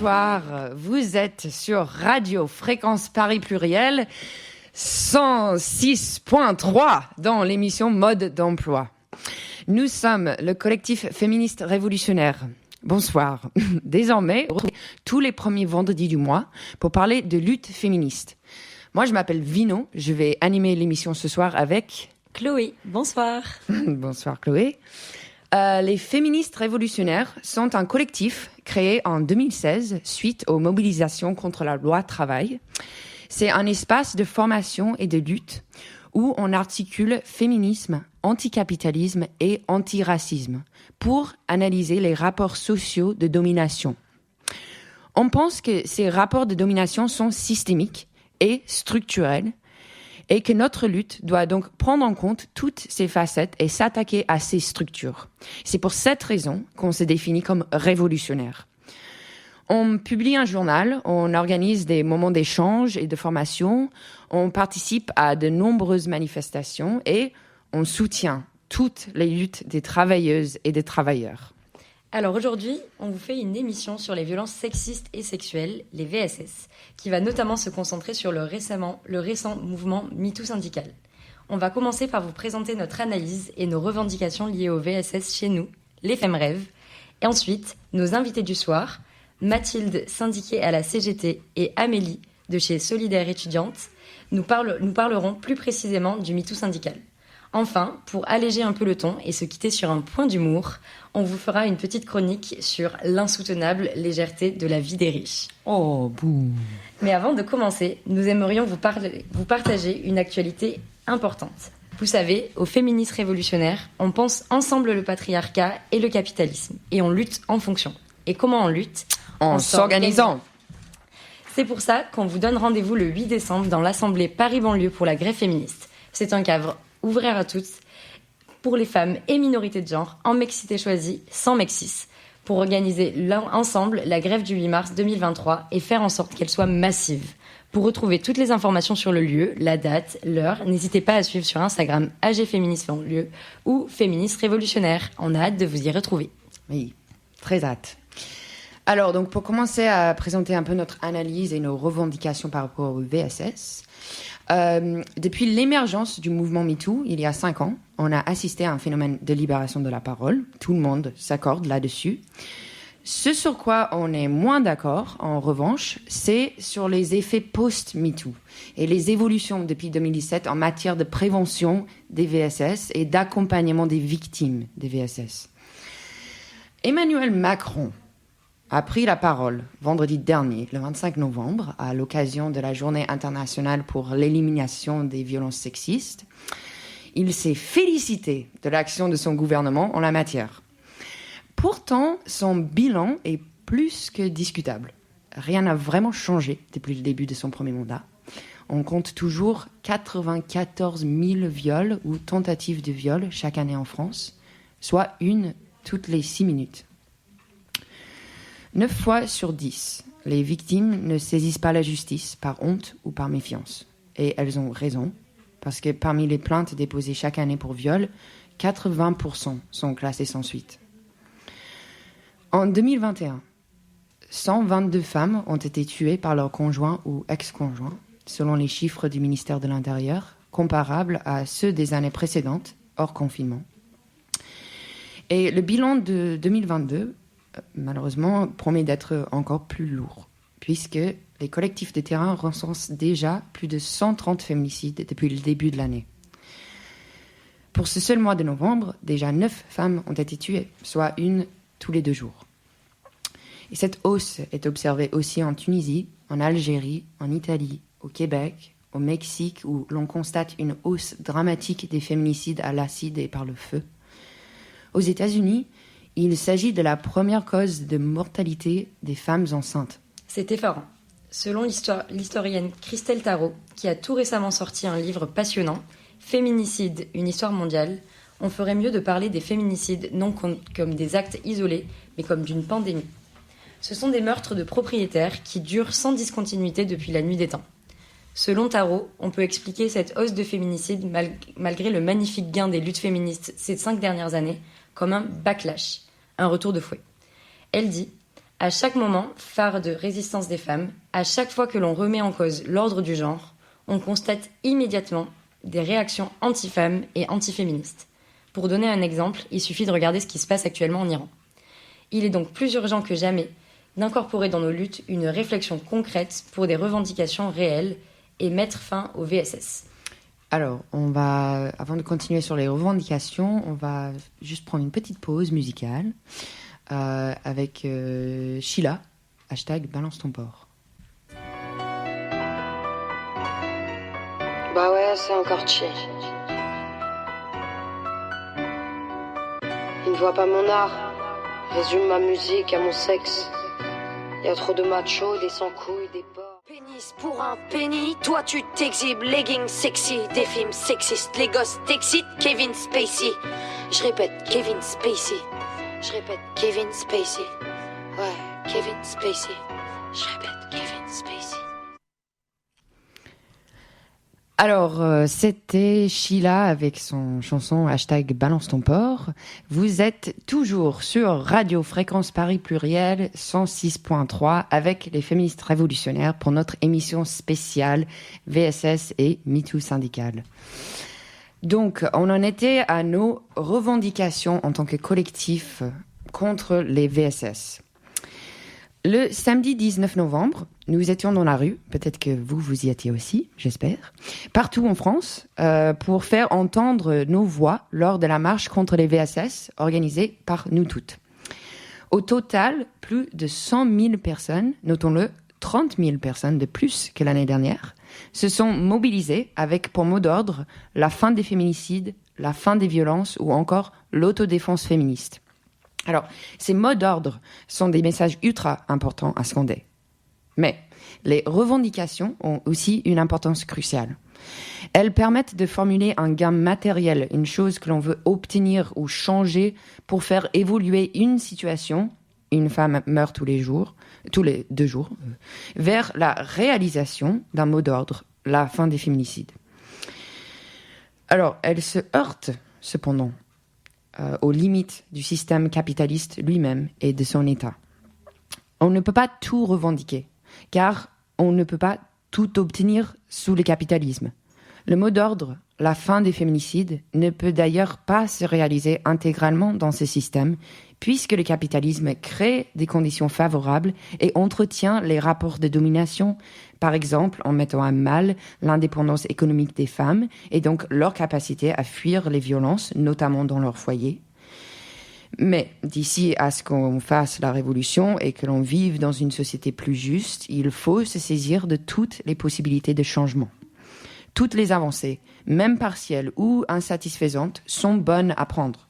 Bonsoir, vous êtes sur Radio Fréquence Paris Pluriel 106.3 dans l'émission Mode d'emploi. Nous sommes le collectif féministe révolutionnaire. Bonsoir. Désormais, retrouvez tous les premiers vendredis du mois pour parler de lutte féministe. Moi, je m'appelle Vino. Je vais animer l'émission ce soir avec Chloé. Bonsoir. Bonsoir Chloé. Les féministes révolutionnaires sont un collectif créé en 2016 suite aux mobilisations contre la loi travail. C'est un espace de formation et de lutte où on articule féminisme, anticapitalisme et antiracisme pour analyser les rapports sociaux de domination. On pense que ces rapports de domination sont systémiques et structurels et que notre lutte doit donc prendre en compte toutes ces facettes et s'attaquer à ces structures. C'est pour cette raison qu'on se définit comme révolutionnaire. On publie un journal, on organise des moments d'échange et de formation, on participe à de nombreuses manifestations et on soutient toutes les luttes des travailleuses et des travailleurs. Alors aujourd'hui, on vous fait une émission sur les violences sexistes et sexuelles, les VSS, qui va notamment se concentrer sur le récent mouvement MeToo syndical. On va commencer par vous présenter notre analyse et nos revendications liées aux VSS chez nous, les Femmes Rêves, et ensuite nos invités du soir, Mathilde, syndiquée à la CGT, et Amélie, de chez Solidaire étudiante, nous parlerons plus précisément du MeToo syndical. Enfin, pour alléger un peu le ton et se quitter sur un point d'humour, on vous fera une petite chronique sur l'insoutenable légèreté de la vie des riches. Oh, boum. Mais avant de commencer, nous aimerions vous partager une actualité importante. Vous savez, aux féministes révolutionnaires, on pense ensemble le patriarcat et le capitalisme, et on lutte en fonction. Et comment on lutte ? En s'organisant. C'est pour ça qu'on vous donne rendez-vous le 8 décembre dans l'Assemblée Paris-Banlieue pour la grève féministe. C'est un cadre ouvert à toutes, pour les femmes et minorités de genre, en mixité choisie, sans mexis, pour organiser ensemble la grève du 8 mars 2023 et faire en sorte qu'elle soit massive. Pour retrouver toutes les informations sur le lieu, la date, l'heure, n'hésitez pas à suivre sur Instagram @féministbanlieue ou Féministes Révolutionnaires. On a hâte de vous y retrouver. Oui, très hâte. Alors, donc, pour commencer à présenter un peu notre analyse et nos revendications par rapport au VSS, depuis l'émergence du mouvement MeToo, il y a 5 ans, on a assisté à un phénomène de libération de la parole. Tout le monde s'accorde là-dessus. Ce sur quoi on est moins d'accord, en revanche, c'est sur les effets post-MeToo et les évolutions depuis 2017 en matière de prévention des VSS et d'accompagnement des victimes des VSS. Emmanuel Macron a pris la parole vendredi dernier, le 25 novembre, à l'occasion de la Journée internationale pour l'élimination des violences sexistes. Il s'est félicité de l'action de son gouvernement en la matière. Pourtant, son bilan est plus que discutable. Rien n'a vraiment changé depuis le début de son premier mandat. On compte toujours 94 000 viols ou tentatives de viol chaque année en France, soit une toutes les 6 minutes. 9 fois sur 10, les victimes ne saisissent pas la justice par honte ou par méfiance. Et elles ont raison, parce que parmi les plaintes déposées chaque année pour viol, 80% sont classées sans suite. En 2021, 122 femmes ont été tuées par leur conjoint ou ex-conjoint, selon les chiffres du ministère de l'Intérieur, comparables à ceux des années précédentes, hors confinement. Et le bilan de 2022, malheureusement, promet d'être encore plus lourd, puisque les collectifs de terrain recensent déjà plus de 130 féminicides depuis le début de l'année. Pour ce seul mois de novembre, déjà 9 femmes ont été tuées, soit une tous les 2 jours. Et cette hausse est observée aussi en Tunisie, en Algérie, en Italie, au Québec, au Mexique, où l'on constate une hausse dramatique des féminicides à l'acide et par le feu. Aux États-Unis, il s'agit de la première cause de mortalité des femmes enceintes. C'est effarant. Selon l'historienne Christelle Tarot, qui a tout récemment sorti un livre passionnant, Féminicide, une histoire mondiale, on ferait mieux de parler des féminicides non comme des actes isolés, mais comme d'une pandémie. Ce sont des meurtres de propriétaires qui durent sans discontinuité depuis la nuit des temps. Selon Tarot, on peut expliquer cette hausse de féminicides malgré le magnifique gain des luttes féministes ces 5 dernières années comme un backlash, un retour de fouet. Elle dit À chaque moment, phare de résistance des femmes, à chaque fois que l'on remet en cause l'ordre du genre, on constate immédiatement des réactions anti-femmes et anti-féministes. Pour donner un exemple, il suffit de regarder ce qui se passe actuellement en Iran. Il est donc plus urgent que jamais d'incorporer dans nos luttes une réflexion concrète pour des revendications réelles et mettre fin au VSS. Alors, avant de continuer sur les revendications, on va juste prendre une petite pause musicale avec Sheila, #balance ton porc. Bah ouais, c'est encore chill. Ils ne voient pas mon art, résume ma musique à mon sexe. Y a trop de machos, des sans-couilles, des porcs. Pénis pour un penny, toi tu t'exhibes, leggings sexy, des films sexistes, les gosses t'excitent, Kevin Spacey. Je répète, Kevin Spacey. Je répète, Kevin Spacey. Ouais, Kevin Spacey. Je répète, Kevin Spacey. Alors, c'était Sheila avec son chanson #balance ton porc. Vous êtes toujours sur Radio Fréquence Paris Pluriel 106.3 avec les féministes révolutionnaires pour notre émission spéciale VSS et MeToo syndical. Donc, on en était à nos revendications en tant que collectif contre les VSS. Le samedi 19 novembre, nous étions dans la rue, peut-être que vous y étiez aussi, j'espère, partout en France, pour faire entendre nos voix lors de la marche contre les VSS organisée par nous toutes. Au total, plus de 100 000 personnes, notons-le, 30 000 personnes de plus que l'année dernière, se sont mobilisées avec pour mot d'ordre la fin des féminicides, la fin des violences ou encore l'autodéfense féministe. Alors, ces mots d'ordre sont des messages ultra importants à scander. Mais les revendications ont aussi une importance cruciale. Elles permettent de formuler un gain matériel, une chose que l'on veut obtenir ou changer pour faire évoluer une situation, une femme meurt tous les 2 jours, vers la réalisation d'un mot d'ordre, la fin des féminicides. Alors, elles se heurtent cependant aux limites du système capitaliste lui-même et de son État. On ne peut pas tout revendiquer, car on ne peut pas tout obtenir sous le capitalisme. Le mot d'ordre, la fin des féminicides, ne peut d'ailleurs pas se réaliser intégralement dans ce système, puisque le capitalisme crée des conditions favorables et entretient les rapports de domination, par exemple en mettant à mal l'indépendance économique des femmes et donc leur capacité à fuir les violences, notamment dans leur foyer. Mais d'ici à ce qu'on fasse la révolution et que l'on vive dans une société plus juste, il faut se saisir de toutes les possibilités de changement. Toutes les avancées, même partielles ou insatisfaisantes, sont bonnes à prendre.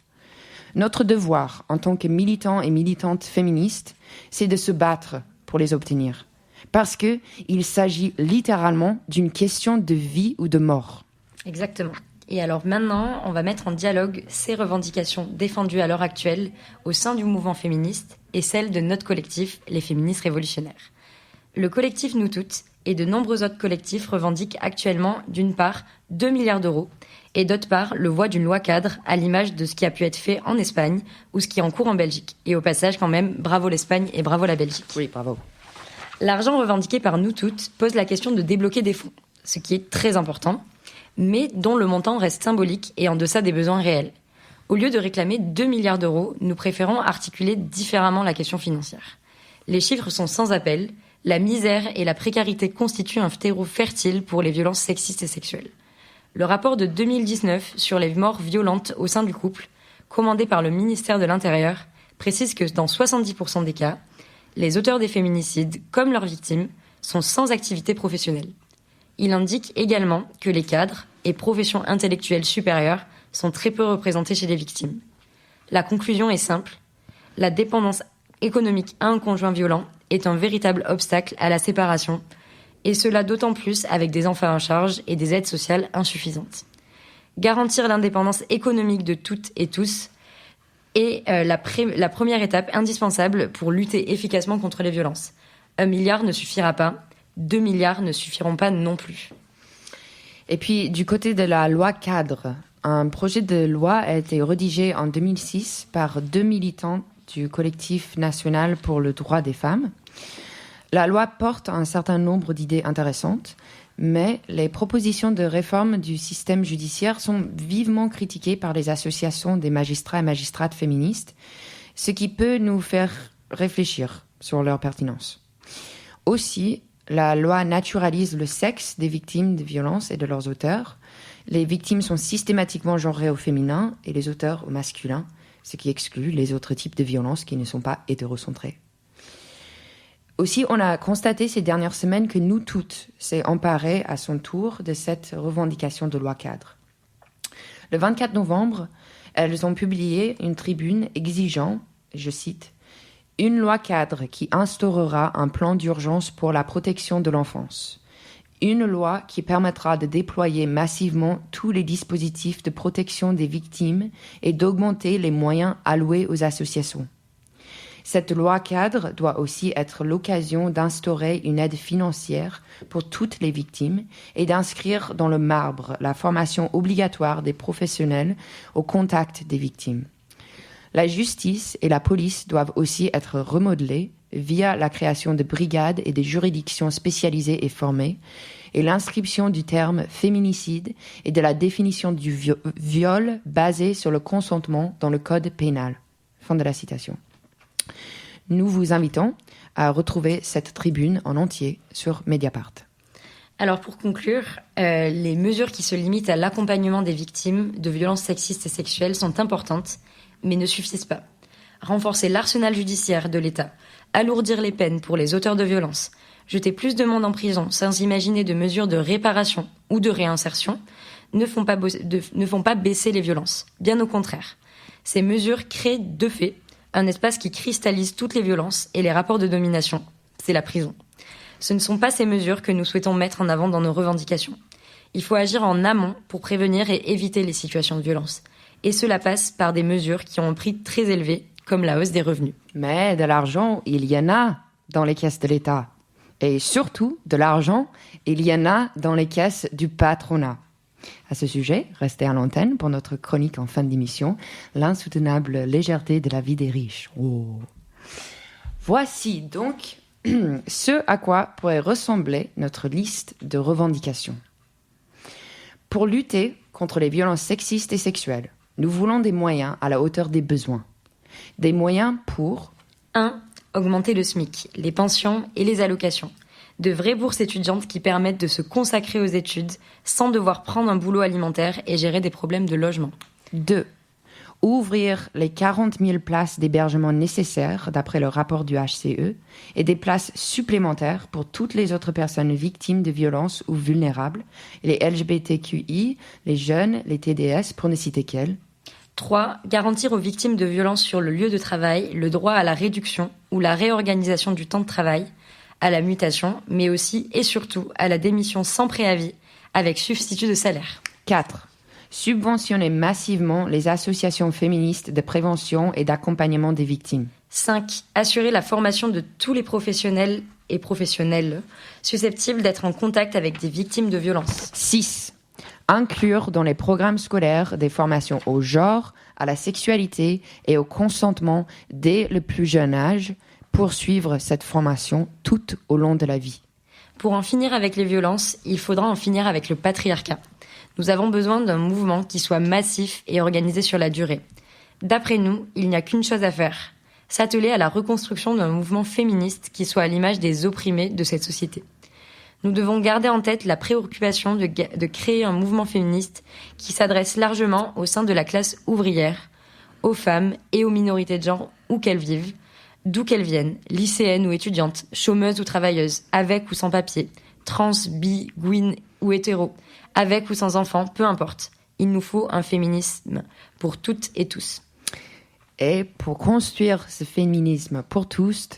Notre devoir, en tant que militants et militantes féministes, c'est de se battre pour les obtenir. Parce qu'il s'agit littéralement d'une question de vie ou de mort. Exactement. Et alors maintenant, on va mettre en dialogue ces revendications défendues à l'heure actuelle au sein du mouvement féministe et celles de notre collectif, les féministes révolutionnaires. Le collectif Nous Toutes et de nombreux autres collectifs revendiquent actuellement, d'une part, 2 milliards d'euros et d'autre part, le voie d'une loi cadre à l'image de ce qui a pu être fait en Espagne ou ce qui est en cours en Belgique. Et au passage, quand même, bravo l'Espagne et bravo la Belgique. Oui, bravo. L'argent revendiqué par Nous Toutes pose la question de débloquer des fonds, ce qui est très important, mais dont le montant reste symbolique et en deçà des besoins réels. Au lieu de réclamer 2 milliards d'euros, nous préférons articuler différemment la question financière. Les chiffres sont sans appel, la misère et la précarité constituent un terreau fertile pour les violences sexistes et sexuelles. Le rapport de 2019 sur les morts violentes au sein du couple, commandé par le ministère de l'Intérieur, précise que dans 70% des cas, les auteurs des féminicides, comme leurs victimes, sont sans activité professionnelle. Il indique également que les cadres et professions intellectuelles supérieures sont très peu représentés chez les victimes. La conclusion est simple, la dépendance économique à un conjoint violent est un véritable obstacle à la séparation, et cela d'autant plus avec des enfants en charge et des aides sociales insuffisantes. Garantir l'indépendance économique de toutes et tous est la première étape indispensable pour lutter efficacement contre les violences. 1 milliard ne suffira pas, 2 milliards ne suffiront pas non plus. Et puis, du côté de la loi cadre un projet de loi a été rédigé en 2006 par 2 militants du collectif national pour le droit des femmes. La loi porte un certain nombre d'idées intéressantes, mais les propositions de réforme du système judiciaire sont vivement critiquées par les associations des magistrats et magistrates féministes, ce qui peut nous faire réfléchir sur leur pertinence. Aussi, la loi naturalise le sexe des victimes de violences et de leurs auteurs. Les victimes sont systématiquement genrées au féminin et les auteurs au masculin, ce qui exclut les autres types de violences qui ne sont pas hétérocentrées. Aussi, on a constaté ces dernières semaines que nous toutes s'est emparées à son tour de cette revendication de loi cadre. Le 24 novembre, elles ont publié une tribune exigeant, je cite, « une loi cadre qui instaurera un plan d'urgence pour la protection de l'enfance. Une loi qui permettra de déployer massivement tous les dispositifs de protection des victimes et d'augmenter les moyens alloués aux associations. Cette loi cadre doit aussi être l'occasion d'instaurer une aide financière pour toutes les victimes et d'inscrire dans le marbre la formation obligatoire des professionnels au contact des victimes. La justice et la police doivent aussi être remodelées via la création de brigades et de juridictions spécialisées et formées, et l'inscription du terme féminicide et de la définition du viol basé sur le consentement dans le code pénal. » Fin de la citation. Nous vous invitons à retrouver cette tribune en entier sur Mediapart. Alors pour conclure, les mesures qui se limitent à l'accompagnement des victimes de violences sexistes et sexuelles sont importantes, mais ne suffisent pas. Renforcer l'arsenal judiciaire de l'État, alourdir les peines pour les auteurs de violences, jeter plus de monde en prison sans imaginer de mesures de réparation ou de réinsertion ne font pas baisser les violences. Bien au contraire. Ces mesures créent de fait un espace qui cristallise toutes les violences et les rapports de domination. C'est la prison. Ce ne sont pas ces mesures que nous souhaitons mettre en avant dans nos revendications. Il faut agir en amont pour prévenir et éviter les situations de violence. Et cela passe par des mesures qui ont un prix très élevé, comme la hausse des revenus. Mais de l'argent, il y en a dans les caisses de l'État. Et surtout, de l'argent, il y en a dans les caisses du patronat. À ce sujet, restez à l'antenne pour notre chronique en fin d'émission, l'insoutenable légèreté de la vie des riches. Oh. Voici donc ce à quoi pourrait ressembler notre liste de revendications. Pour lutter contre les violences sexistes et sexuelles, nous voulons des moyens à la hauteur des besoins. Des moyens pour 1. Augmenter le SMIC, les pensions et les allocations. De vraies bourses étudiantes qui permettent de se consacrer aux études sans devoir prendre un boulot alimentaire et gérer des problèmes de logement. 2. Ouvrir les 40 000 places d'hébergement nécessaires d'après le rapport du HCE et des places supplémentaires pour toutes les autres personnes victimes de violences ou vulnérables, les LGBTQI, les jeunes, les TDS, pour ne citer qu'elles. 3. Garantir aux victimes de violences sur le lieu de travail le droit à la réduction ou la réorganisation du temps de travail, à la mutation, mais aussi et surtout à la démission sans préavis avec substitut de salaire. 4. Subventionner massivement les associations féministes de prévention et d'accompagnement des victimes. 5. Assurer la formation de tous les professionnels et professionnelles susceptibles d'être en contact avec des victimes de violences. 6. Inclure dans les programmes scolaires des formations au genre, à la sexualité et au consentement dès le plus jeune âge, poursuivre cette formation tout au long de la vie. Pour en finir avec les violences, il faudra en finir avec le patriarcat. Nous avons besoin d'un mouvement qui soit massif et organisé sur la durée. D'après nous, il n'y a qu'une chose à faire, s'atteler à la reconstruction d'un mouvement féministe qui soit à l'image des opprimés de cette société. Nous devons garder en tête la préoccupation de créer un mouvement féministe qui s'adresse largement au sein de la classe ouvrière, aux femmes et aux minorités de genre où qu'elles vivent, d'où qu'elles viennent, lycéennes ou étudiantes, chômeuses ou travailleuses, avec ou sans papier, trans, bi, gwyn ou hétéro, avec ou sans enfants, peu importe. Il nous faut un féminisme pour toutes et tous. Et pour construire ce féminisme pour tous,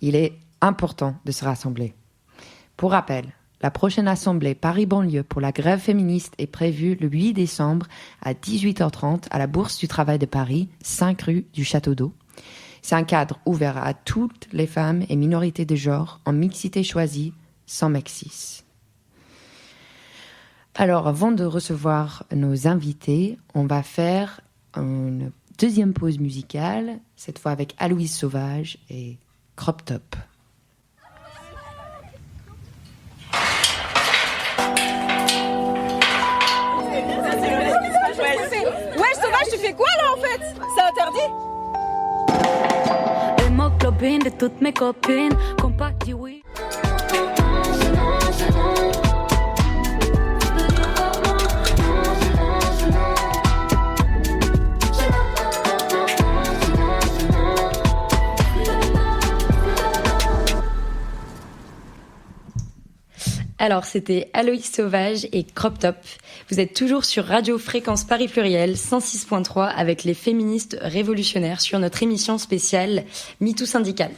il est important de se rassembler. Pour rappel, la prochaine assemblée Paris-Banlieue pour la grève féministe est prévue le 8 décembre à 18h30 à la Bourse du Travail de Paris, 5 rue du Château d'Eau. C'est un cadre ouvert à toutes les femmes et minorités de genre en mixité choisie, sans mexis. Alors, avant de recevoir nos invités, on va faire une deuxième pause musicale, cette fois avec Aloïs Sauvage et Crop Top. Ouais, Sauvage, tu fais quoi là en fait? C'est interdit? Hémoglobine de toutes mes copines, compas dit oui. Alors, c'était Aloïs Sauvage et Crop Top. Vous êtes toujours sur Radio Fréquence Paris Pluriel 106.3 avec les féministes révolutionnaires sur notre émission spéciale MeToo Syndical.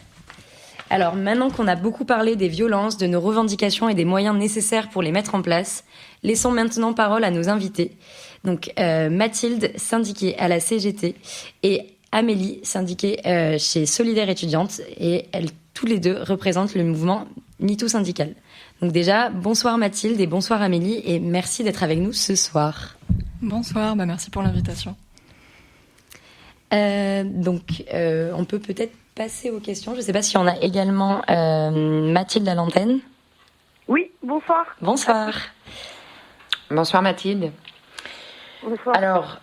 Alors, maintenant qu'on a beaucoup parlé des violences, de nos revendications et des moyens nécessaires pour les mettre en place, laissons maintenant parole à nos invités. Donc, Mathilde, syndiquée à la CGT, et Amélie, syndiquée chez Solidaire étudiante, et elles, tous les deux, représentent le mouvement MeToo Syndical. Donc déjà, bonsoir Mathilde et bonsoir Amélie, et merci d'être avec nous ce soir. Bonsoir, merci pour l'invitation. On peut peut-être passer aux questions. Je ne sais pas si on a également Mathilde à l'antenne. Oui, bonsoir. Bonsoir. Bonsoir Mathilde. Bonsoir. Alors,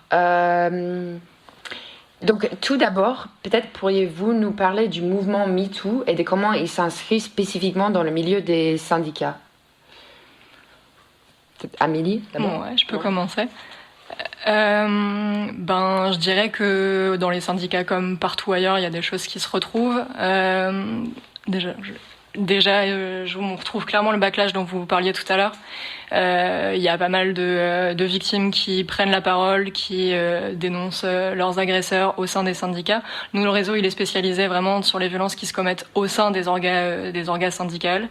donc tout d'abord, peut-être pourriez-vous nous parler du mouvement MeToo et de comment il s'inscrit spécifiquement dans le milieu des syndicats. Amélie, d'abord. Ouais, je peux commencer. Je dirais que dans les syndicats comme partout ailleurs, il y a des choses qui se retrouvent. Déjà, je vous retrouve clairement le backlash dont vous parliez tout à l'heure. Il y a pas mal de victimes qui prennent la parole, qui dénoncent leurs agresseurs au sein des syndicats. Nous, le réseau, il est spécialisé vraiment sur les violences qui se commettent au sein des orgas syndicales.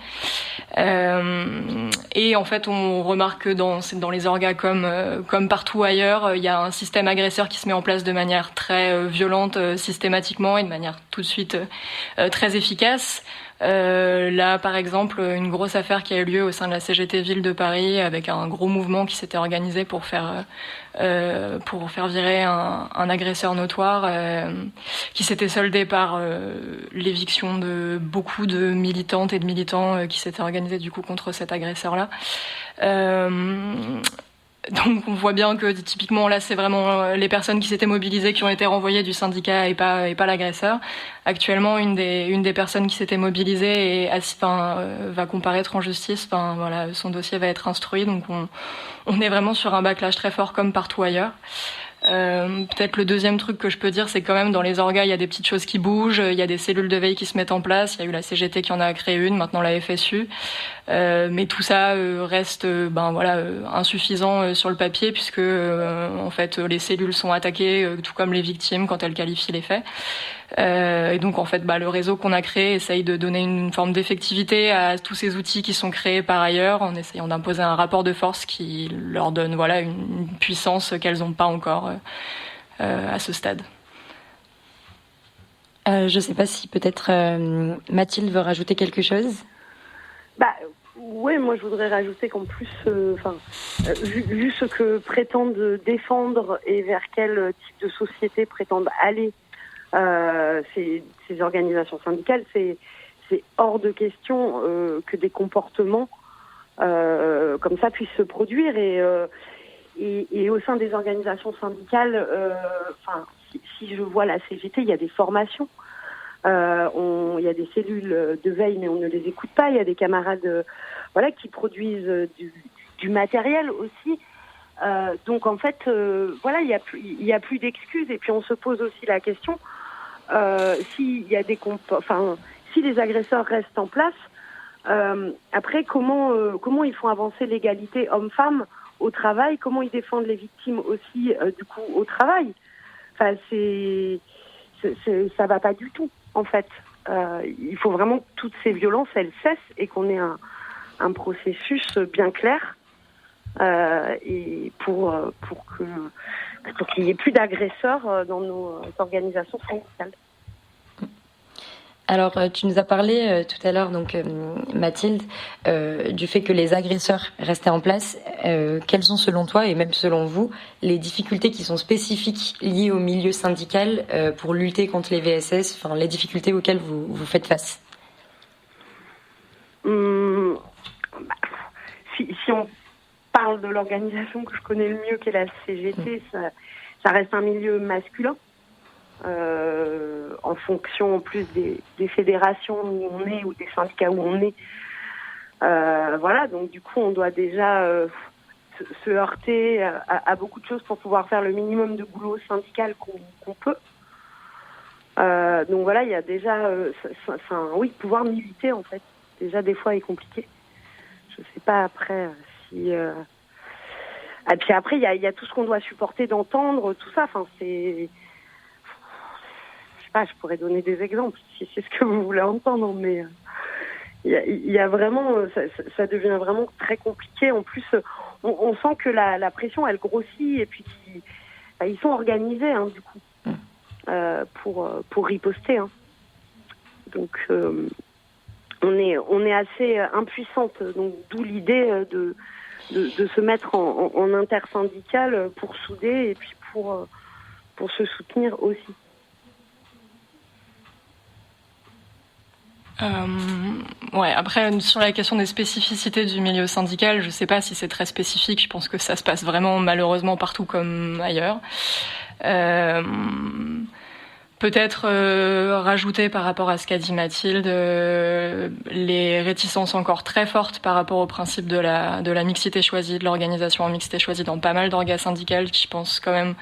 Et en fait, on remarque que dans les orgas comme partout ailleurs, il y a un système agresseur qui se met en place de manière très violente, systématiquement, et de manière tout de suite très efficace. Là, par exemple, une grosse affaire qui a eu lieu au sein de la CGT Ville de Paris, avec un gros mouvement qui s'était organisé pour faire virer un agresseur notoire, qui s'était soldé par l'éviction de beaucoup de militantes et de militants qui s'étaient organisés du coup contre cet agresseur-là. Donc on voit bien que typiquement là c'est vraiment les personnes qui s'étaient mobilisées qui ont été renvoyées du syndicat et pas l'agresseur. Actuellement une des personnes qui s'était mobilisée va comparaître en justice. Son dossier va être instruit, donc on est vraiment sur un backlash très fort comme partout ailleurs. Peut-être le deuxième truc que je peux dire, c'est quand même dans les orgas, il y a des petites choses qui bougent, il y a des cellules de veille qui se mettent en place, il y a eu la CGT qui en a créé une, maintenant la FSU, mais tout ça reste insuffisant sur le papier, puisque en fait les cellules sont attaquées, tout comme les victimes quand elles qualifient les faits. Et donc en fait le réseau qu'on a créé essaye de donner une forme d'effectivité à tous ces outils qui sont créés par ailleurs, en essayant d'imposer un rapport de force qui leur donne une puissance qu'elles n'ont pas encore à ce stade. Je ne sais pas si peut-être Mathilde veut rajouter quelque chose. Oui, moi je voudrais rajouter qu'en plus, vu ce que prétendent défendre et vers quel type de société prétendent aller ces organisations syndicales, c'est hors de question que des comportements comme ça puissent se produire, et au sein des organisations syndicales, si je vois la CGT, il y a des formations, il y a des cellules de veille, mais on ne les écoute pas. Il y a des camarades qui produisent du matériel aussi. Donc en fait, il y a plus d'excuses, et puis on se pose aussi la question s'il y a si les agresseurs restent en place, après comment ils font avancer l'égalité homme-femme au travail, comment ils défendent les victimes aussi du coup au travail. Enfin ça va pas du tout en fait. Il faut vraiment que toutes ces violences elles cessent et qu'on ait un processus bien clair. Et pour qu'il n'y ait plus d'agresseurs dans nos organisations syndicales. Alors, tu nous as parlé tout à l'heure, donc Mathilde, du fait que les agresseurs restaient en place. Quelles sont, selon toi et même selon vous, les difficultés qui sont spécifiques liées au milieu syndical pour lutter contre les VSS, enfin les difficultés auxquelles vous faites face? Si on parle de l'organisation que je connais le mieux, qui est la CGT, ça reste un milieu masculin. En fonction en plus des fédérations où on est ou des syndicats où on est. Voilà, donc du coup on doit déjà se heurter à beaucoup de choses pour pouvoir faire le minimum de boulot syndical qu'on peut. Donc voilà, il y a déjà, oui, pouvoir militer en fait, déjà des fois est compliqué. Je sais pas après si... Et puis après il y a tout ce qu'on doit supporter d'entendre, tout ça, enfin c'est... je pourrais donner des exemples si c'est ce que vous voulez entendre, mais il y a vraiment, ça devient vraiment très compliqué. En plus, on sent que la pression, elle grossit, et puis ils sont organisés, hein, du coup, pour riposter. Hein. Donc, on est assez impuissante. Donc, d'où l'idée de se mettre en intersyndical pour souder et puis pour se soutenir aussi. Ouais, après, sur la question des spécificités du milieu syndical, je sais pas si c'est très spécifique. Je pense que ça se passe vraiment, malheureusement, partout comme ailleurs. Peut-être rajouter par rapport à ce qu'a dit Mathilde, les réticences encore très fortes par rapport au principe de la mixité choisie, de l'organisation en mixité choisie dans pas mal d'orgas syndicales qui, je pense, quand même,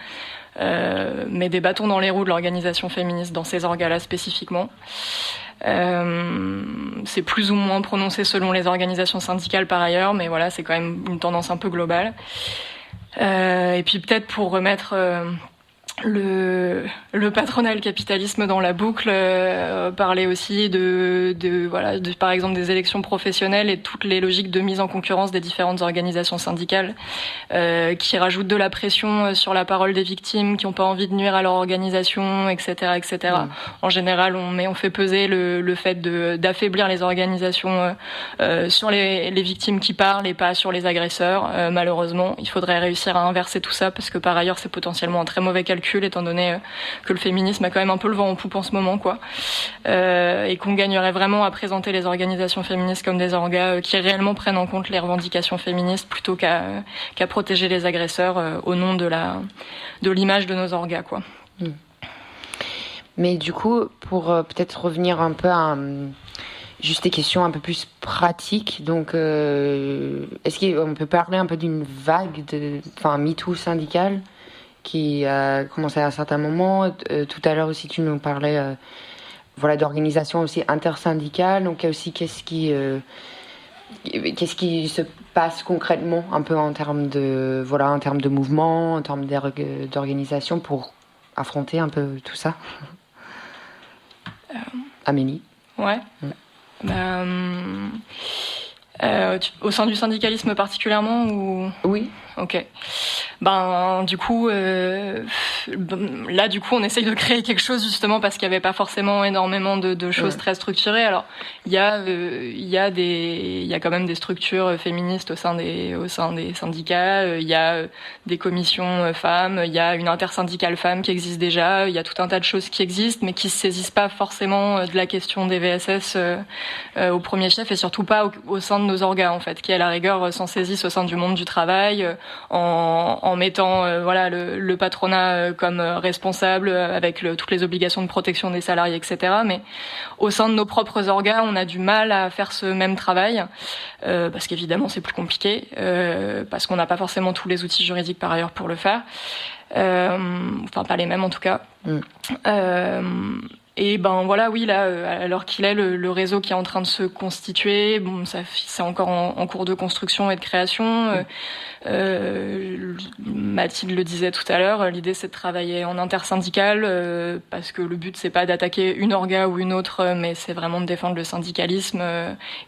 met des bâtons dans les roues de l'organisation féministe dans ces orgas-là spécifiquement. C'est plus ou moins prononcé selon les organisations syndicales par ailleurs, mais voilà, c'est quand même une tendance un peu globale. Et puis peut-être pour remettre le patronat et le capitalisme dans la boucle, parler aussi de par exemple des élections professionnelles et toutes les logiques de mise en concurrence des différentes organisations syndicales qui rajoutent de la pression sur la parole des victimes qui n'ont pas envie de nuire à leur organisation, etc., etc. En général, on fait peser le fait d'affaiblir les organisations sur les victimes qui parlent et pas sur les agresseurs. Malheureusement, il faudrait réussir à inverser tout ça parce que par ailleurs, c'est potentiellement un très mauvais calcul étant donné que le féminisme a quand même un peu le vent en poupe en ce moment, quoi. Et qu'on gagnerait vraiment à présenter les organisations féministes comme des orgas qui réellement prennent en compte les revendications féministes plutôt qu'à protéger les agresseurs au nom de l'image de nos orgas, quoi. Mais du coup, pour peut-être revenir un peu à juste des questions un peu plus pratiques, donc est-ce qu'on peut parler un peu d'une vague MeToo syndicale qui a commencé à un certain moment. Tout à l'heure aussi, tu nous parlais d'organisation aussi intersyndicale. Donc, il y a aussi qu'est-ce qui se passe concrètement un peu en termes de mouvement, en termes d'organisation pour affronter un peu tout ça. Amélie. Ouais. Au sein du syndicalisme particulièrement ou... Oui. Ok. Du coup, là, on essaye de créer quelque chose justement parce qu'il n'y avait pas forcément énormément de choses très structurées. Alors, il y a quand même des structures féministes au sein des syndicats. Il y a des commissions femmes. Il y a une intersyndicale femmes qui existe déjà. Il y a tout un tas de choses qui existent, mais qui se saisissent pas forcément de la question des VSS au premier chef et surtout pas au sein de nos orgas en fait, qui à la rigueur s'en saisissent au sein du monde du travail. En mettant le patronat comme responsable avec toutes les obligations de protection des salariés, etc. Mais au sein de nos propres orgas, on a du mal à faire ce même travail parce qu'évidemment c'est plus compliqué, parce qu'on n'a pas forcément tous les outils juridiques par ailleurs pour le faire. Enfin pas les mêmes en tout cas. Et oui, là, alors qu'il est le réseau qui est en train de se constituer, c'est encore en cours de construction et de création. Mathilde le disait tout à l'heure, l'idée c'est de travailler en intersyndical, parce que le but c'est pas d'attaquer une orga ou une autre, mais c'est vraiment de défendre le syndicalisme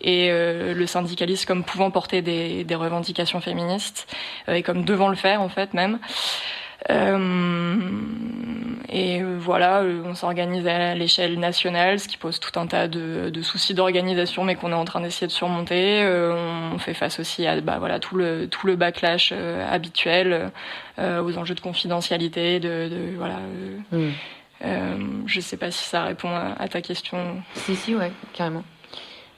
et le syndicalisme comme pouvant porter des revendications féministes et comme devant le faire en fait même. Et voilà, on s'organise à l'échelle nationale, ce qui pose tout un tas de soucis d'organisation, mais qu'on est en train d'essayer de surmonter. On fait face aussi à tout le backlash habituel, aux enjeux de confidentialité, je sais pas si ça répond à ta question. Si, ouais, carrément.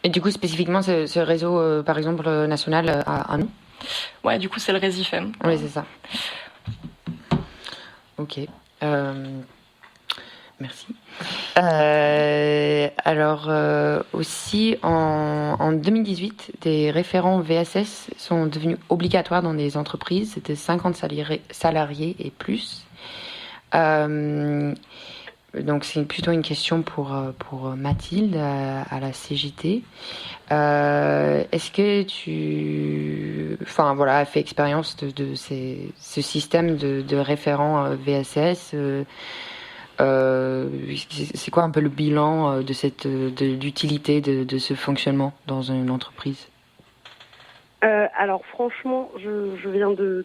Et du coup, spécifiquement, ce réseau, par exemple, national, a un nom ? Ouais, du coup, c'est le Résifem. Oui, c'est ça. Ok. Merci. Alors, aussi, en 2018, des référents VSS sont devenus obligatoires dans des entreprises de 50 salariés et plus. Donc, c'est plutôt une question pour Mathilde à la CGT. Est-ce que tu as fait expérience de ce système de référents VSS c'est quoi un peu le bilan de l'utilité de ce fonctionnement dans une entreprise ? Alors franchement, je viens de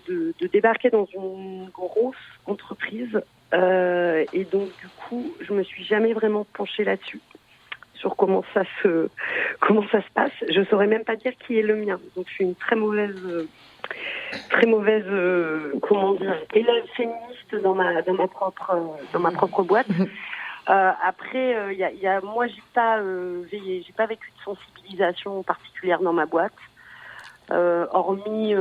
débarquer dans une grosse entreprise et donc du coup, je me suis jamais vraiment penchée là-dessus, sur comment ça se passe. Je saurais même pas dire qui est le mien. Donc je suis une très mauvaise élève féministe dans ma propre boîte. Après, moi j'ai pas vécu de sensibilisation particulière dans ma boîte, hormis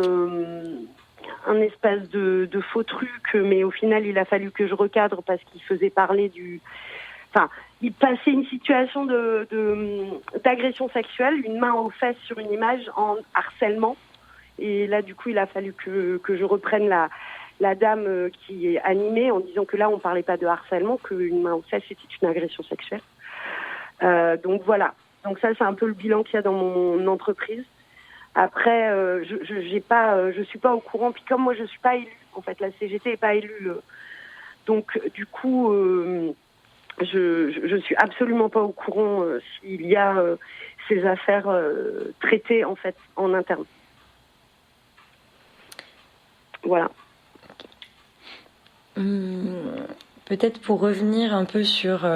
un espèce de faux truc, mais au final il a fallu que je recadre parce qu'il faisait parler il passait une situation d'agression sexuelle, une main aux fesses sur une image en harcèlement. Et là, du coup, il a fallu que je reprenne la dame qui est animée en disant que là, on parlait pas de harcèlement, qu'une main aux fesses, c'était une agression sexuelle. Donc voilà. Donc ça, c'est un peu le bilan qu'il y a dans mon entreprise. Après, je suis pas au courant. Puis comme moi, je suis pas élue, en fait, la CGT est pas élue. Donc du coup, je suis absolument pas au courant s'il y a ces affaires traitées en fait en interne. Voilà. Peut-être pour revenir un peu sur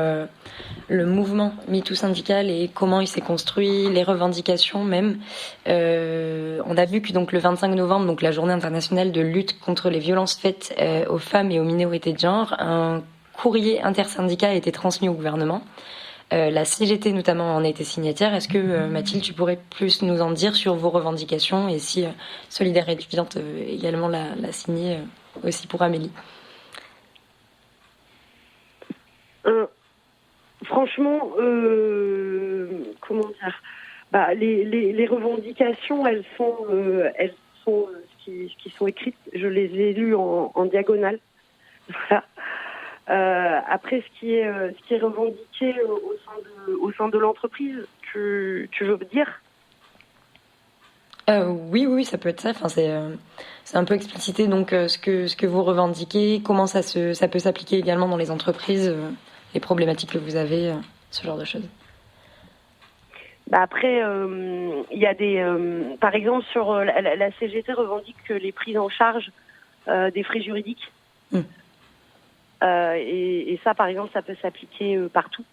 le mouvement MeToo syndical et comment il s'est construit, les revendications même. On a vu que donc le 25 novembre, donc la journée internationale de lutte contre les violences faites aux femmes et aux minorités de genre, un courrier intersyndical a été transmis au gouvernement. La CGT notamment en a été signataire. Est-ce que Mathilde, tu pourrais plus nous en dire sur vos revendications et si Solidaire étudiante également l'a signé aussi pour Amélie? Franchement, comment dire, les revendications, elles sont ce qui sont écrites. Je les ai lues en diagonale. Voilà. Après, ce qui est revendiqué au sein de l'entreprise, tu veux dire? Oui, ça peut être ça. Enfin, c'est un peu explicité donc ce que vous revendiquez, comment ça peut s'appliquer également dans les entreprises, les problématiques que vous avez, ce genre de choses. Après, il y a par exemple sur la CGT revendique les prises en charge des frais juridiques. Et ça, par exemple, ça peut s'appliquer partout.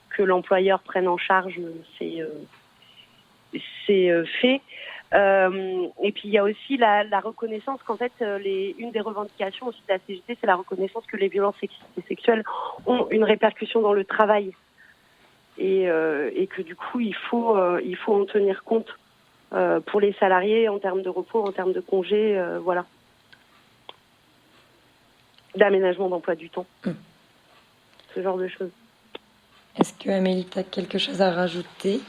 Que l'employeur prenne en charge, c'est fait. Et puis il y a aussi la reconnaissance qu'en fait, une des revendications aussi de la CGT, c'est la reconnaissance que les violences sexistes et sexuelles ont une répercussion dans le travail. Et que du coup, il faut en tenir compte pour les salariés en termes de repos, en termes de congés, voilà. D'aménagement d'emploi du temps. Ce genre de choses. Est-ce que Amélie, tu as quelque chose à rajouter ?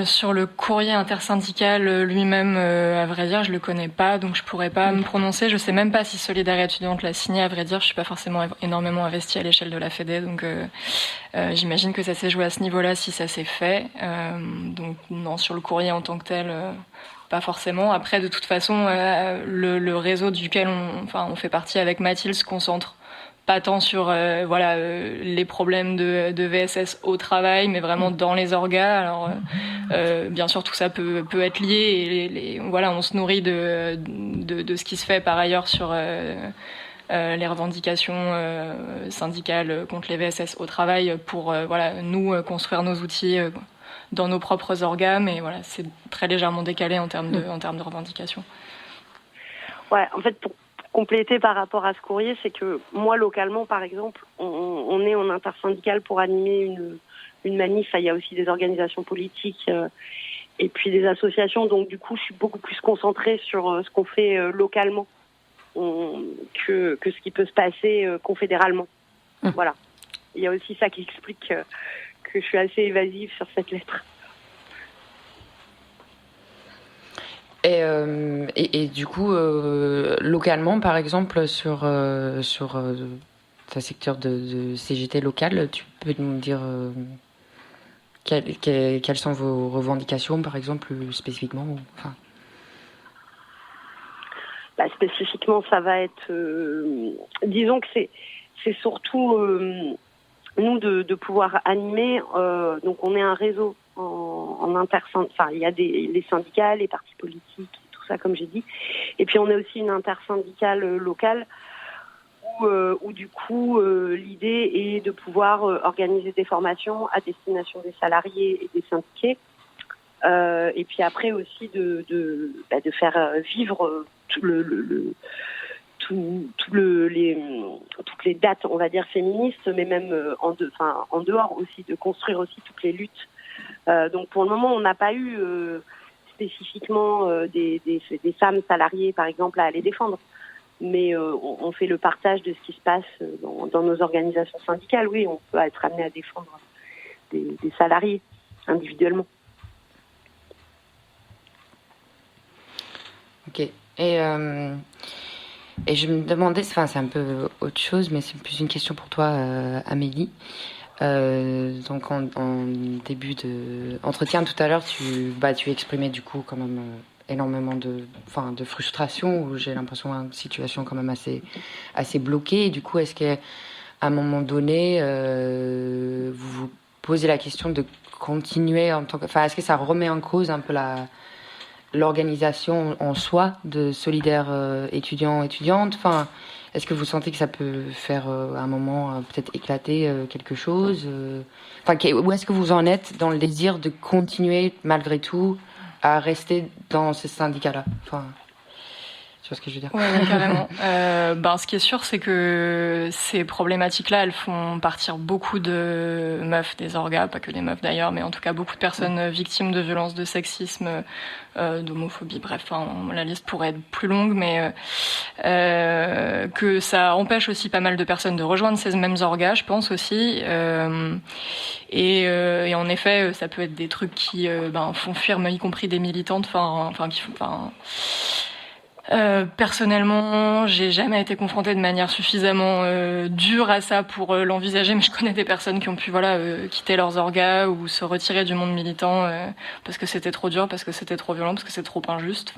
Sur le courrier intersyndical lui-même, à vrai dire, je le connais pas, donc je pourrais pas me prononcer. Je sais même pas si Solidaire étudiante l'a signé, à vrai dire. Je suis pas forcément énormément investie à l'échelle de la Fédé, donc j'imagine que ça s'est joué à ce niveau-là si ça s'est fait. Donc non, sur le courrier en tant que tel, pas forcément. Après, de toute façon, le réseau duquel on fait partie avec Mathilde se concentre pas tant sur les problèmes de VSS au travail, mais vraiment dans les orgas. Alors bien sûr tout ça peut être lié et on se nourrit de ce qui se fait par ailleurs sur les revendications syndicales contre les VSS au travail pour nous construire nos outils dans nos propres orgas, mais voilà, c'est très légèrement décalé en termes de revendications. Ouais, en fait, pour compléter par rapport à ce courrier, c'est que moi, localement, par exemple, on est en intersyndical pour animer une manif. Il y a aussi des organisations politiques et puis des associations. Donc, du coup, je suis beaucoup plus concentrée sur ce qu'on fait localement que ce qui peut se passer confédéralement. Voilà. Il y a aussi ça qui explique que je suis assez évasive sur cette lettre. Et du coup, localement, par exemple, sur ta secteur de CGT local, tu peux nous dire quelles sont vos revendications, par exemple, spécifiquement enfin... Spécifiquement, ça va être... disons que c'est surtout... nous de pouvoir animer, donc on est un réseau en intersyndical, enfin il y a les syndicats, les partis politiques, tout ça comme j'ai dit, et puis on est aussi une intersyndicale locale où du coup l'idée est de pouvoir organiser des formations à destination des salariés et des syndiqués, et puis après aussi de faire vivre toutes les dates, on va dire, féministes, mais même en dehors aussi, de construire aussi toutes les luttes. Donc pour le moment, on n'a pas eu spécifiquement des femmes salariées, par exemple, à aller défendre. Mais on fait le partage de ce qui se passe dans nos organisations syndicales. Oui, on peut être amené à défendre des salariés individuellement. Ok. Et je me demandais, enfin c'est un peu autre chose, mais c'est plus une question pour toi, Amélie. Donc en début de entretien tout à l'heure, tu exprimais du coup quand même énormément de frustration, où j'ai l'impression une situation quand même assez bloquée. Et du coup, est-ce qu'à un moment donné, vous vous posez la question de continuer en tant que, enfin est-ce que ça remet en cause un peu l'organisation en soi de Solidaires étudiants-étudiantes, enfin, est-ce que vous sentez que ça peut faire à un moment peut-être éclater quelque chose où est-ce que vous en êtes dans le désir de continuer malgré tout à rester dans ce syndicat-là, enfin, tu vois ce que je veux dire? Ouais, carrément. Ce qui est sûr, c'est que ces problématiques-là, elles font partir beaucoup de meufs des orgas, pas que des meufs d'ailleurs, mais en tout cas beaucoup de personnes victimes de violences, de sexisme, d'homophobie, bref, la liste pourrait être plus longue, mais que ça empêche aussi pas mal de personnes de rejoindre ces mêmes orgas, je pense aussi. Et en effet, ça peut être des trucs qui font fuir, y compris des militantes, personnellement, j'ai jamais été confrontée de manière suffisamment dure à ça pour l'envisager, mais je connais des personnes qui ont pu quitter leurs orgas ou se retirer du monde militant parce que c'était trop dur, parce que c'était trop violent, parce que c'est trop injuste.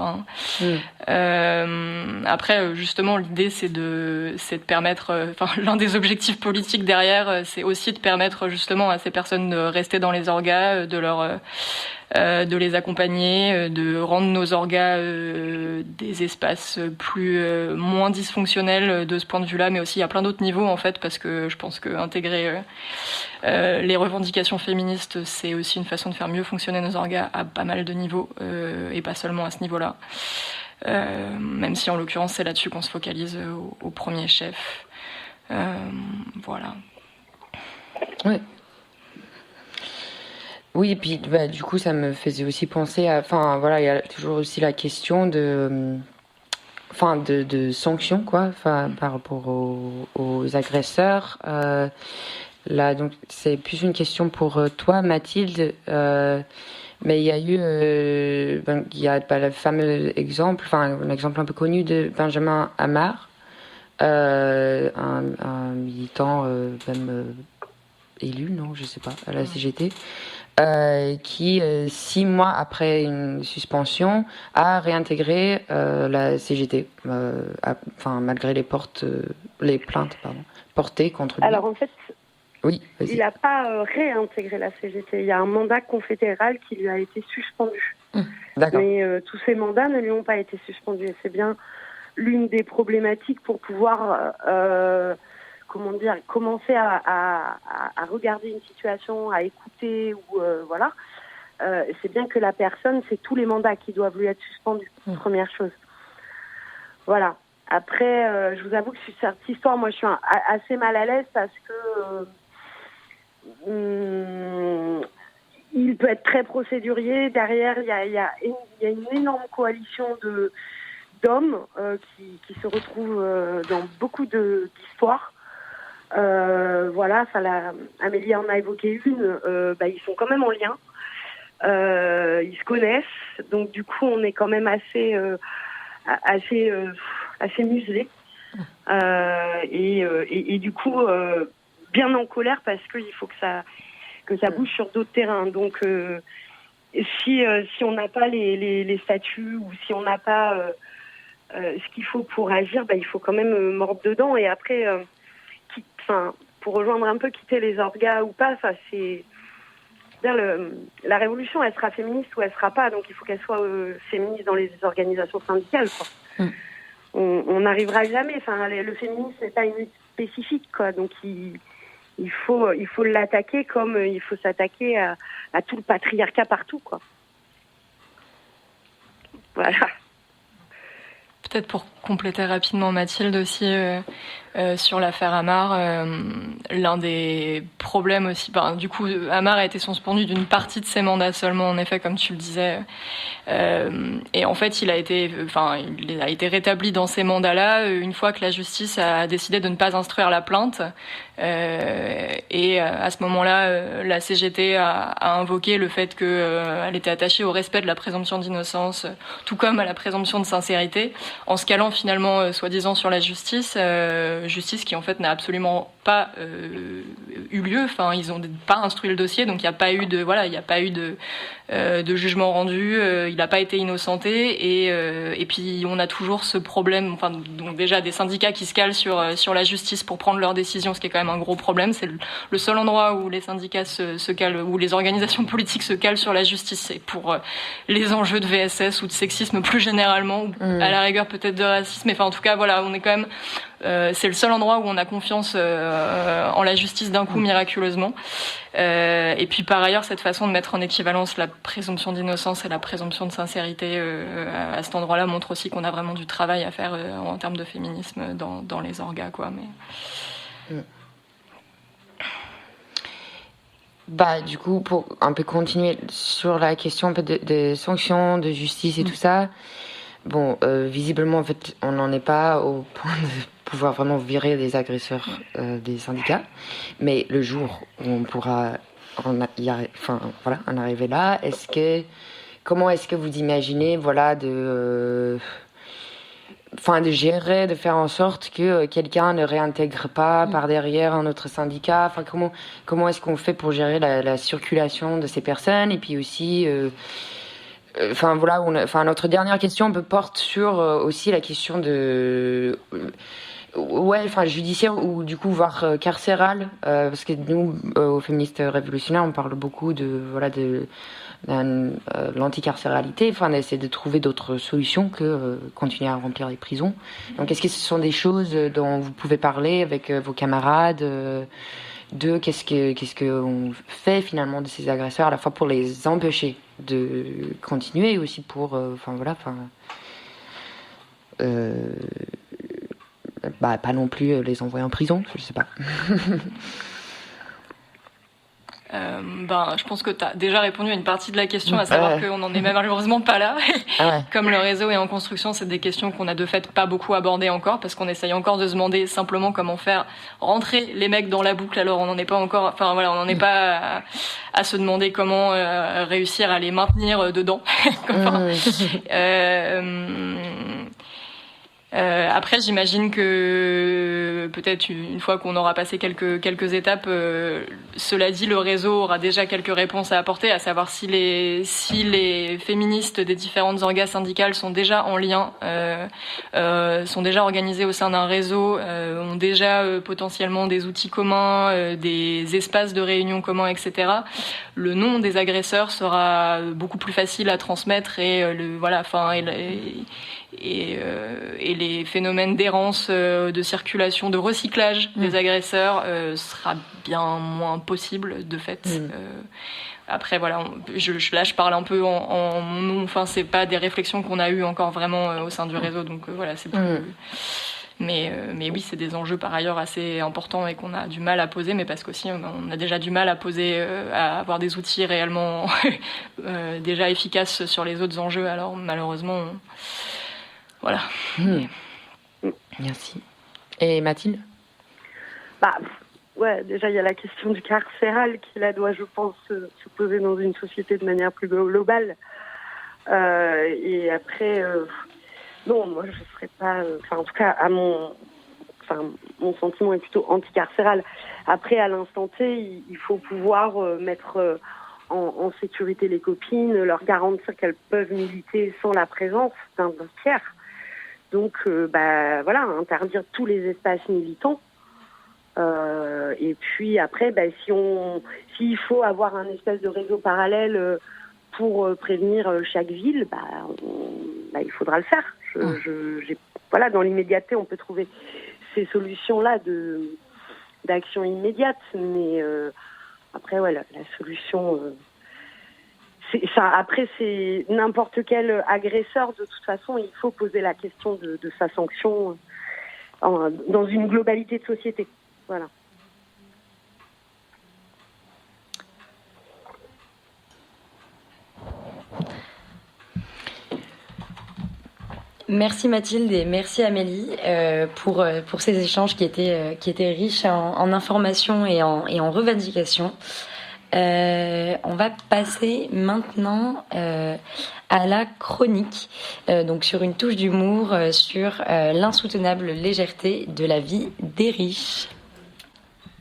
Après, justement, l'idée c'est de permettre, l'un des objectifs politiques derrière, c'est aussi de permettre justement à ces personnes de rester dans les orgas, de les accompagner, de rendre nos orgas des espaces moins dysfonctionnels de ce point de vue-là, mais aussi à plein d'autres niveaux en fait, parce que je pense que intégrer les revendications féministes, c'est aussi une façon de faire mieux fonctionner nos orgas à pas mal de niveaux, et pas seulement à ce niveau-là. Même si en l'occurrence c'est là-dessus qu'on se focalise au premier chef. Voilà. Ouais. Oui, et puis du coup, ça me faisait aussi penser à... il y a toujours aussi la question de sanctions, quoi, par rapport aux agresseurs. Là, donc, c'est plus une question pour toi, Mathilde. Mais il y a eu... le fameux exemple, un exemple un peu connu de Benjamin Hamar, un militant même élu, non, je sais pas, à la CGT, qui, 6 mois après une suspension, a réintégré la CGT, malgré les plaintes portées contre lui. Alors en fait, oui, vas-y. Il n'a pas réintégré la CGT. Il y a un mandat confédéral qui lui a été suspendu. D'accord. Mais tous ces mandats ne lui ont pas été suspendus. Et c'est bien l'une des problématiques pour pouvoir commencer à regarder une situation, à écouter ou voilà. C'est bien que la personne, c'est tous les mandats qui doivent lui être suspendus. Première chose. Voilà. Après, je vous avoue que sur cette histoire, moi, je suis assez mal à l'aise parce que il peut être très procédurier. Derrière, il y a une énorme coalition d'hommes qui se retrouvent dans beaucoup d'histoires. Voilà, Amélie en a évoqué une. Ils sont quand même en lien. Ils se connaissent, donc du coup, on est quand même assez muselé et du coup bien en colère parce qu'il faut que ça bouge sur d'autres terrains. Donc si on n'a pas les statuts ou si on n'a pas ce qu'il faut pour agir, il faut quand même mordre dedans. Et après, pour rejoindre un peu, quitter les orgas ou pas, ça c'est la révolution, elle sera féministe ou elle sera pas. Donc il faut qu'elle soit féministe dans les organisations syndicales, quoi. On n'arrivera jamais. Le féminisme n'est pas une lutte spécifique, quoi. Donc il faut l'attaquer comme il faut s'attaquer à tout le patriarcat partout, quoi. Voilà. Peut-être pour compléter rapidement Mathilde aussi sur l'affaire Amar, l'un des problèmes aussi, du coup Amar a été suspendu d'une partie de ses mandats seulement, en effet, comme tu le disais, et en fait il a été rétabli dans ces mandats-là une fois que la justice a décidé de ne pas instruire la plainte, et à ce moment-là la CGT a invoqué le fait qu'elle était attachée au respect de la présomption d'innocence, tout comme à la présomption de sincérité, en se calant finalement soi-disant sur la justice qui en fait n'a absolument pas eu lieu. Ils ont pas instruit le dossier, donc il n'y a pas eu de jugement rendu, il n'a pas été innocenté, et puis on a toujours ce problème, donc déjà des syndicats qui se calent sur la justice pour prendre leurs décisions, ce qui est quand même un gros problème. C'est le seul endroit où les syndicats se calent, où les organisations politiques se calent sur la justice, c'est pour les enjeux de VSS ou de sexisme plus généralement, ou à la rigueur peut-être de racisme, mais en tout cas voilà, on est quand même c'est le seul endroit où on a confiance en la justice d'un coup miraculeusement. Et puis par ailleurs, cette façon de mettre en équivalence la présomption d'innocence et la présomption de sincérité à cet endroit-là montre aussi qu'on a vraiment du travail à faire en termes de féminisme dans les orgas, quoi. Du coup, pour un peu continuer sur la question un peu des sanctions, de justice et tout ça, visiblement, en fait, on n'en est pas au point de pouvoir vraiment virer les agresseurs des syndicats. Mais le jour où on pourra en arriver là, comment est-ce que vous imaginez, de gérer, de faire en sorte que quelqu'un ne réintègre pas par derrière un autre syndicat. Comment est-ce qu'on fait pour gérer la circulation de ces personnes, et puis aussi notre dernière question porte sur aussi la question de judiciaire ou du coup voire carcérale, parce que nous aux féministes révolutionnaires on parle beaucoup de l'anticarcéralité, d'essayer de trouver d'autres solutions que continuer à remplir les prisons. Donc est-ce que ce sont des choses dont vous pouvez parler avec vos camarades, de qu'est-ce qu'on fait finalement de ces agresseurs, à la fois pour les empêcher de continuer et aussi pour pas non plus les envoyer en prison, je sais pas. Je pense que tu as déjà répondu à une partie de la question, à savoir qu'on n'en est malheureusement pas là. Comme le réseau est en construction, c'est des questions qu'on a de fait pas beaucoup abordées encore, parce qu'on essaye encore de se demander simplement comment faire rentrer les mecs dans la boucle. Alors on n'en est pas encore, on n'en est pas à se demander comment réussir à les maintenir dedans. Après, j'imagine que peut-être une fois qu'on aura passé quelques étapes, cela dit, le réseau aura déjà quelques réponses à apporter, à savoir si les féministes des différentes orgas syndicales sont déjà en lien, sont déjà organisées au sein d'un réseau, ont déjà potentiellement des outils communs, des espaces de réunion communs, etc. Le nom des agresseurs sera beaucoup plus facile à transmettre, et les phénomènes d'errance, de circulation, de recyclage des agresseurs sera bien moins possible de fait. Après voilà, là je parle un peu en mon nom. Enfin, c'est pas des réflexions qu'on a eues encore vraiment au sein du réseau, donc voilà, c'est plus. Mais oui, c'est des enjeux par ailleurs assez importants et qu'on a du mal à poser, mais parce qu'aussi on a déjà du mal à poser, à avoir des outils réellement déjà efficaces sur les autres enjeux. Alors malheureusement, voilà. Merci. Et Mathilde? Ouais, déjà il y a la question du carcéral qui là doit, je pense, se poser dans une société de manière plus globale. Et après. Non, moi je ne serais pas. En tout cas, mon sentiment est plutôt anticarcéral. Après, à l'instant T, il faut pouvoir mettre en sécurité les copines, leur garantir qu'elles peuvent militer sans la présence d'un tiers. Donc, voilà, interdire tous les espaces militants. Et puis après, s'il faut avoir un espèce de réseau parallèle pour prévenir chaque ville, il faudra le faire. Voilà, dans l'immédiateté, on peut trouver ces solutions-là d'action immédiate, mais après, ouais, la solution, c'est ça. Après, c'est n'importe quel agresseur. De toute façon, il faut poser la question de sa sanction dans une globalité de société. Voilà. Merci Mathilde et merci Amélie pour ces échanges qui étaient riches en informations et en revendications. On va passer maintenant à la chronique, donc sur une touche d'humour sur l'insoutenable légèreté de la vie des riches.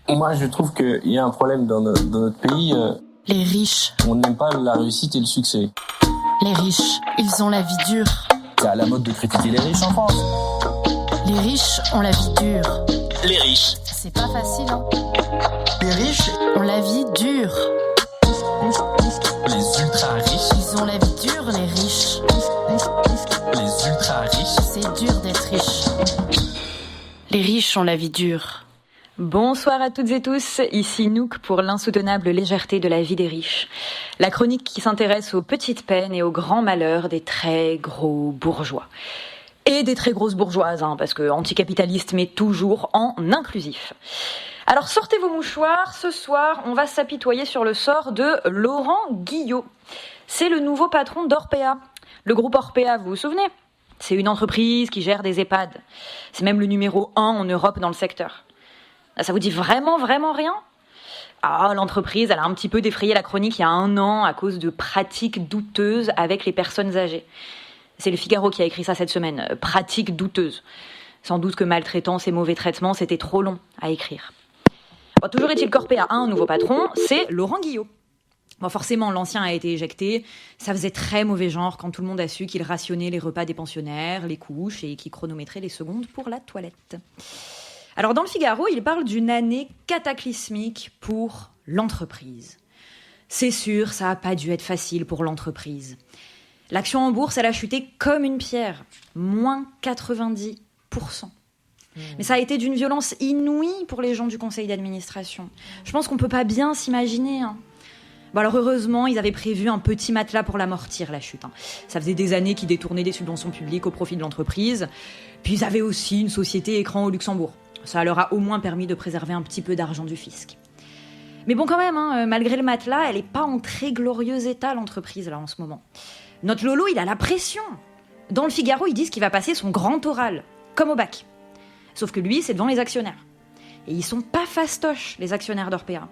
Moi, je trouve qu'il y a un problème dans notre pays. Les riches. On n'aime pas la réussite et le succès. Les riches, ils ont la vie dure. C'est à la mode de critiquer les riches en France. Les riches ont la vie dure. Les riches. C'est pas facile, hein. Les riches ont la vie dure. Les ultra riches. Ils ont la vie dure, les riches. Les ultra riches. C'est dur d'être riche. Les riches ont la vie dure. Bonsoir à toutes et tous, ici Nouk pour l'insoutenable légèreté de la vie des riches. La chronique qui s'intéresse aux petites peines et aux grands malheurs des très gros bourgeois. Et des très grosses bourgeoises, parce que anticapitaliste mais toujours en inclusif. Alors sortez vos mouchoirs, ce soir on va s'apitoyer sur le sort de Laurent Guillot. C'est le nouveau patron d'Orpea. Le groupe Orpea, vous vous souvenez ? C'est une entreprise qui gère des EHPAD. C'est même le numéro 1 en Europe dans le secteur. Ça vous dit vraiment rien ? L'entreprise, elle a un petit peu défrayé la chronique il y a 1 an à cause de pratiques douteuses avec les personnes âgées. C'est le Figaro qui a écrit ça cette semaine. Pratiques douteuses. Sans doute que maltraitance et mauvais traitements, c'était trop long à écrire. Toujours est-il qu'Orpea a un nouveau patron, c'est Laurent Guillot. Forcément, l'ancien a été éjecté. Ça faisait très mauvais genre quand tout le monde a su qu'il rationnait les repas des pensionnaires, les couches et qu'il chronométrait les secondes pour la toilette. Alors dans le Figaro, il parle d'une année cataclysmique pour l'entreprise. C'est sûr, ça n'a pas dû être facile pour l'entreprise. L'action en bourse, elle a chuté comme une pierre, moins 90%. Mais ça a été d'une violence inouïe pour les gens du conseil d'administration. Je pense qu'on ne peut pas bien s'imaginer. Alors heureusement, ils avaient prévu un petit matelas pour l'amortir, la chute. Ça faisait des années qu'ils détournaient des subventions publiques au profit de l'entreprise. Puis ils avaient aussi une société écran au Luxembourg. Ça leur a au moins permis de préserver un petit peu d'argent du fisc. Mais bon, quand même, malgré le matelas, elle n'est pas en très glorieux état, l'entreprise, là, en ce moment. Notre Lolo, il a la pression. Dans le Figaro, ils disent qu'il va passer son grand oral, comme au bac. Sauf que lui, c'est devant les actionnaires. Et ils sont pas fastoches, les actionnaires d'Orpea.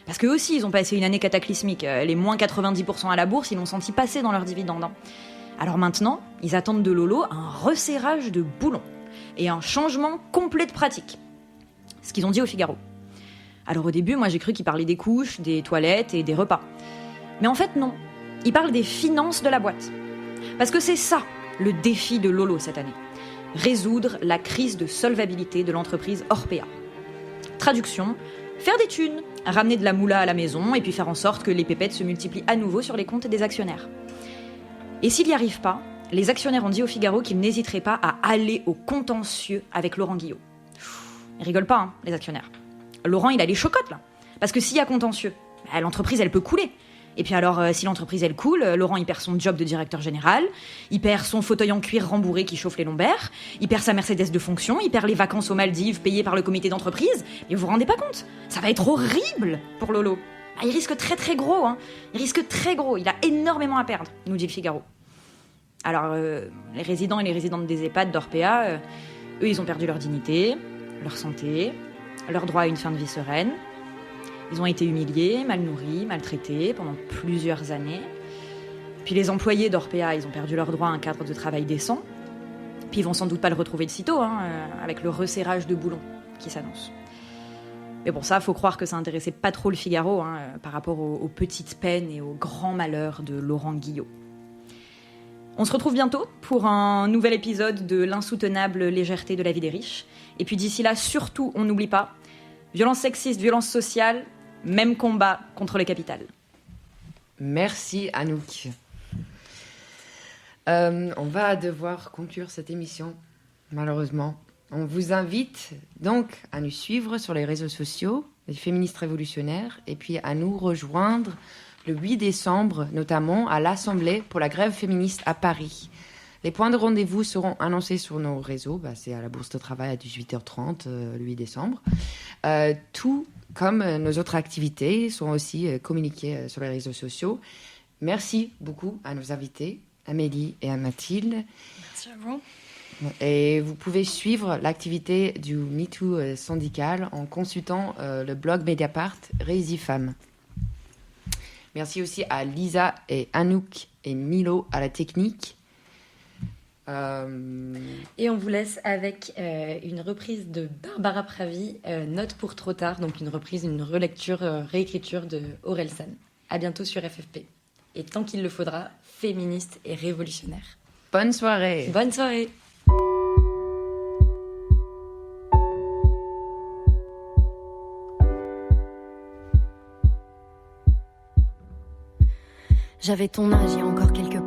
Parce qu'eux aussi, ils ont passé une année cataclysmique. Les moins 90% à la bourse, ils l'ont senti passer dans leurs dividendes. Alors maintenant, ils attendent de Lolo un resserrage de boulons et un changement complet de pratique. Ce qu'ils ont dit au Figaro. Alors au début, moi j'ai cru qu'ils parlaient des couches, des toilettes et des repas. Mais en fait non, ils parlent des finances de la boîte. Parce que c'est ça, le défi de Lolo cette année. Résoudre la crise de solvabilité de l'entreprise Orpea. Traduction, faire des thunes, ramener de la moula à la maison et puis faire en sorte que les pépettes se multiplient à nouveau sur les comptes des actionnaires. Et s'il n'y arrive pas, les actionnaires ont dit au Figaro qu'ils n'hésiteraient pas à aller au contentieux avec Laurent Guillot. Ils rigolent pas, hein, les actionnaires. Laurent, il a les chocottes, là. Parce que s'il y a contentieux, l'entreprise, elle peut couler. Et puis alors, si l'entreprise, elle coule, Laurent, il perd son job de directeur général, il perd son fauteuil en cuir rembourré qui chauffe les lombaires, il perd sa Mercedes de fonction, il perd les vacances aux Maldives payées par le comité d'entreprise. Et vous vous rendez pas compte? Ça va être horrible pour Lolo. Il risque très très gros, hein. Il risque très gros. Il a énormément à perdre, nous dit le Figaro. Alors, les résidents et les résidentes des EHPAD d'Orpea, eux, ils ont perdu leur dignité, leur santé, leur droit à une fin de vie sereine. Ils ont été humiliés, mal nourris, maltraités pendant plusieurs années. Puis les employés d'Orpea, ils ont perdu leur droit à un cadre de travail décent. Puis ils vont sans doute pas le retrouver de sitôt, hein, avec le resserrage de boulons qui s'annonce. Mais bon, ça, faut croire que ça intéressait pas trop le Figaro, hein, par rapport aux petites peines et aux grands malheurs de Laurent Guillot. On se retrouve bientôt pour un nouvel épisode de l'insoutenable légèreté de la vie des riches. Et puis d'ici là, surtout, on n'oublie pas, violence sexiste, violence sociale, même combat contre le capital. Merci Anouk. On va devoir conclure cette émission, malheureusement. On vous invite donc à nous suivre sur les réseaux sociaux, les féministes révolutionnaires, et puis à nous rejoindre le 8 décembre, notamment à l'Assemblée pour la grève féministe à Paris. Les points de rendez-vous seront annoncés sur nos réseaux. C'est à la Bourse de Travail à 18h30 le 8 décembre. Tout comme nos autres activités sont aussi communiquées sur les réseaux sociaux. Merci beaucoup à nos invités, Amélie et à Mathilde. Merci à vous. Et vous pouvez suivre l'activité du MeToo syndical en consultant le blog Mediapart Rési Femmes. Merci aussi à Lisa et Anouk et Milo à la technique. Et on vous laisse avec une reprise de Barbara Pravi, Note pour trop tard, donc une reprise, une relecture, réécriture de Orelsan. À bientôt sur FFP. Et tant qu'il le faudra, féministe et révolutionnaire. Bonne soirée. Bonne soirée. J'avais ton âge il y a encore quelques